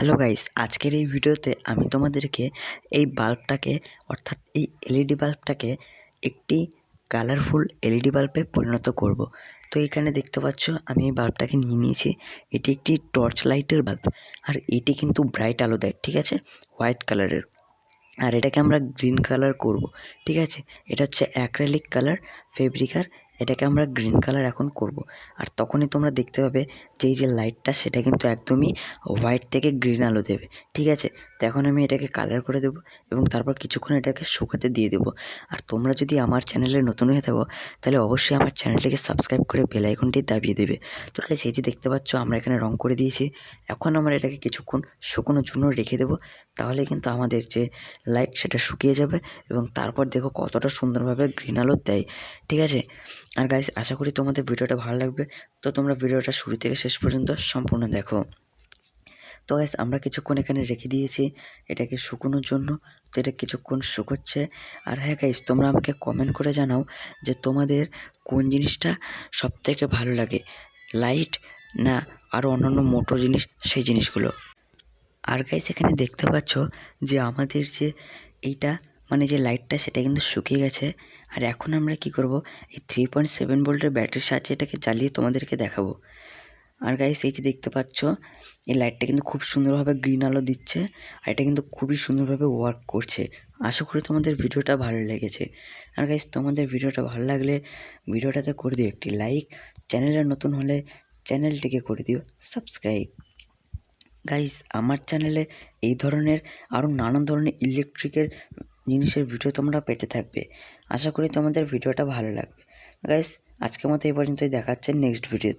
Hello guys, আজকের এই ভিডিওতে আমি তোমাদেরকে এই বাল্বটাকে অর্থাৎ এই এলইডি বাল্বটাকে একটি কালারফুল এলইডি বাল্বে পরিণত করব। তো এখানে দেখতে পাচ্ছ আমি এই বাল্বটাকে নিয়ে নিয়েছি। এটি একটি টর্চ লাইটের বাল্ব, আর এটি কিন্তু ব্রাইট আলো দেয়, ঠিক আছে, হোয়াইট কালারের। আর এটাকে আমরা গ্রিন কালার করব, ঠিক আছে। এটা হচ্ছে অ্যাক্রিলিক কালার ফেব্রিকার, এটাকে আমরা গ্রিন কালার এখন করব। আর তখনই তোমরা দেখতে পাবে যে এই যে লাইটটা সেটা কিন্তু একদমই হোয়াইট থেকে গ্রিন আলো দেবে, ঠিক আছে। তো এখন আমি এটাকে কালার করে দেবো এবং তারপর কিছুক্ষণ এটাকে শুকাতে দিয়ে দেবো। আর তোমরা যদি আমার চ্যানেলে নতুন হয়ে থাকো তাহলে অবশ্যই আমার চ্যানেলটিকে সাবস্ক্রাইব করে বেল আইকনটি দাবিয়ে দেবে। তো গাইস, এই যে দেখতে পাচ্ছ আমরা এখানে রং করে দিয়েছি। এখন আমরা এটাকে কিছুক্ষণ শুকোনোর জন্য রেখে দেবো, তাহলে কিন্তু আমাদের যে লাইট সেটা শুকিয়ে যাবে এবং তারপর দেখো কতটা সুন্দরভাবে গ্রিন আলো দেয়, ঠিক আছে। আর গাইস, আশা করি তোমাদের ভিডিওটা ভালো লাগবে। তো তোমরা ভিডিওটা শুরু থেকে শেষ পর্যন্ত সম্পূর্ণ দেখো। তো গাইস, আমরা কিছুক্ষণ এখানে রেখে দিয়েছি এটাকে শুকোনোর জন্য। তো এটা কিছুক্ষণ শুকোচ্ছে। আর হ্যাঁ গাইস, তোমরা আমাকে কমেন্ট করে জানাও যে তোমাদের কোন জিনিসটা সবথেকে ভালো লাগে, লাইট না আরও অন্যান্য মোটর জিনিস, সেই জিনিসগুলো। আর গাইস, এখানে দেখতে পাচ্ছ যে আমাদের যে এইটা মানে যে লাইটটা সেটা কিন্তু শুকিয়ে গেছে। আর এখন আমরা কি করব, এই 3.7 ভোল্টের ব্যাটারির সাহায্যে এটাকে জ্বালিয়ে তোমাদেরকে দেখাবো। আর গাইস, এই যে দেখতে পাচ্ছ এই লাইটটা কিন্তু খুব সুন্দরভাবে গ্রিন আলো দিচ্ছে, আর এটা কিন্তু খুবই সুন্দরভাবে ওয়ার্ক করছে। আশা করি তোমাদের ভিডিওটা ভালো লেগেছে। আর গাইস, তোমাদের ভিডিওটা ভালো লাগলে ভিডিওটাতে করে দিও একটি লাইক, চ্যানেলে নতুন হলে চ্যানেলটিকে করে দিও সাবস্ক্রাইব। গাইস, আমার চ্যানেলে এই ধরনের আরও নানান ধরনের ইলেকট্রিকের জিনিসের ভিডিও তোমরা পেতে থাকবে। আশা করি তোমাদের ভিডিওটা ভালো লাগবে। গাইস, আজকের মতো এই পর্যন্তই, দেখা হচ্ছে নেক্সট ভিডিওতে।